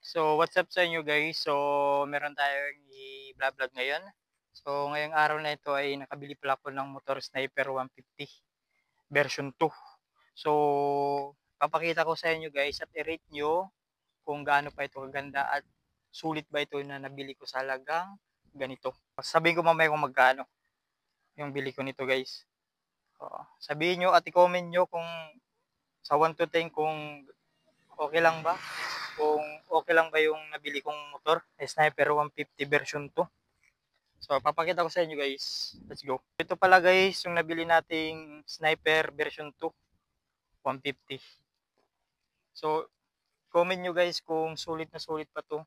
So, what's up sa inyo guys? So, meron tayong i-vlog ngayon. So, ngayong araw na ito ay nakabili pala ako ng motor Sniper 150 version 2. So, papakita ko sa inyo guys at i-rate nyo kung gaano pa ito kaganda at sulit ba ito na nabili ko sa halagang ganito. Sabihin ko mamaya kung magkano yung bili ko nito guys. Sabihin nyo at i-comment nyo kung sa 1 to 10 kung okay lang ba? Kung okay lang ba yung nabili kong motor, Sniper 150 version 2. So, papakita ko sa inyo guys. Let's go. Ito pala guys, yung nabili nating Sniper version 2, 150. So, comment nyo guys kung sulit na sulit pa to.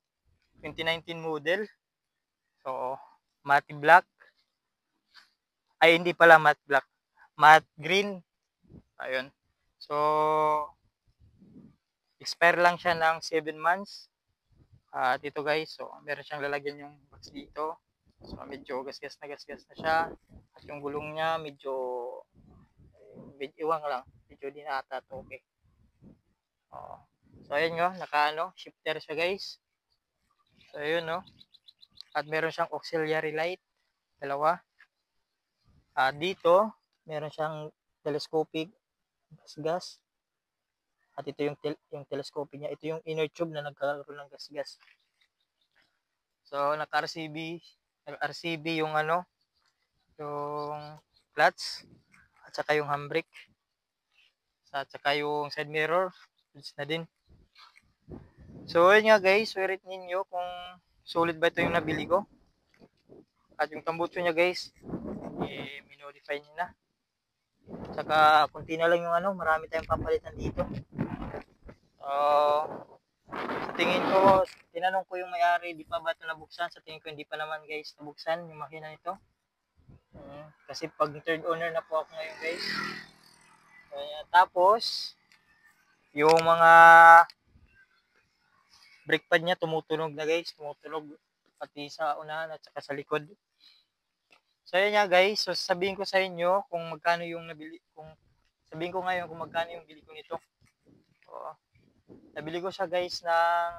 2019 model. So, matte black. Ay, hindi pala matte black. Matte green. Ayun. So, expire lang siya ng 7 months. At ito guys, so meron siyang lalagyan yung box dito. So medyo gasgas na siya. At yung gulong niya medyo iwan lang, medyo di na ata to okay. So ayun nga, naka shifter siya guys. So ayun no. At meron siyang auxiliary light, dalawa. Dito, meron siyang telescopic gas. At ito yung telescopic niya. Ito yung inner tube na nagkakaroon ng gas-gas. So naka-RCB yung yung clutch at saka yung handbrake at saka yung side mirror na din. So yun nga guys, so i-rate ninyo kung sulit ba ito yung nabili ko. At yung tambutso niya guys, minodify niya na. Saka kunti na lang yung marami tayong papalitan dito. Sa tingin ko, tinanong ko yung may-ari, di pa ba ito nabuksan? Sa tingin ko hindi pa naman guys nabuksan yung makina nito. Kasi pag third owner na po ako ngayon guys. Tapos, yung mga brake pad niya tumutunog na guys. Tumutunog pati sa unahan at saka sa likod. So yun nga guys. So sabihin ko sa inyo kung magkano yung nabili. Sabihin ko ngayon kung magkano yung bili ko nito. Nabili ko siya guys ng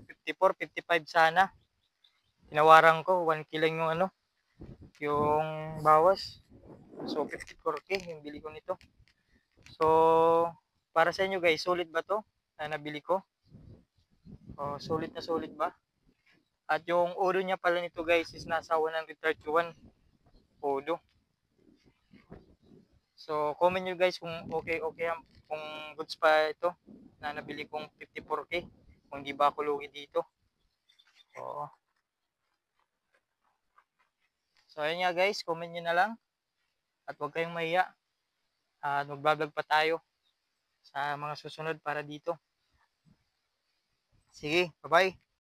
54, 55 sana. Tinawaran ko 1K lang yung yung bawas. So 54K yung bili ko nito. So para sa inyo guys, sulit ba to na nabili ko? Sulit na sulit ba? At yung odo niya pala nito guys is nasa 131 odo. So comment nyo guys kung okay kung goods pa ito na nabili kong 54K. Kung di ba ako lugi dito. So ayun nga guys, comment nyo na lang. At huwag kayong mahiya. Mag-vlog pa tayo sa mga susunod para dito. Sige, bye-bye.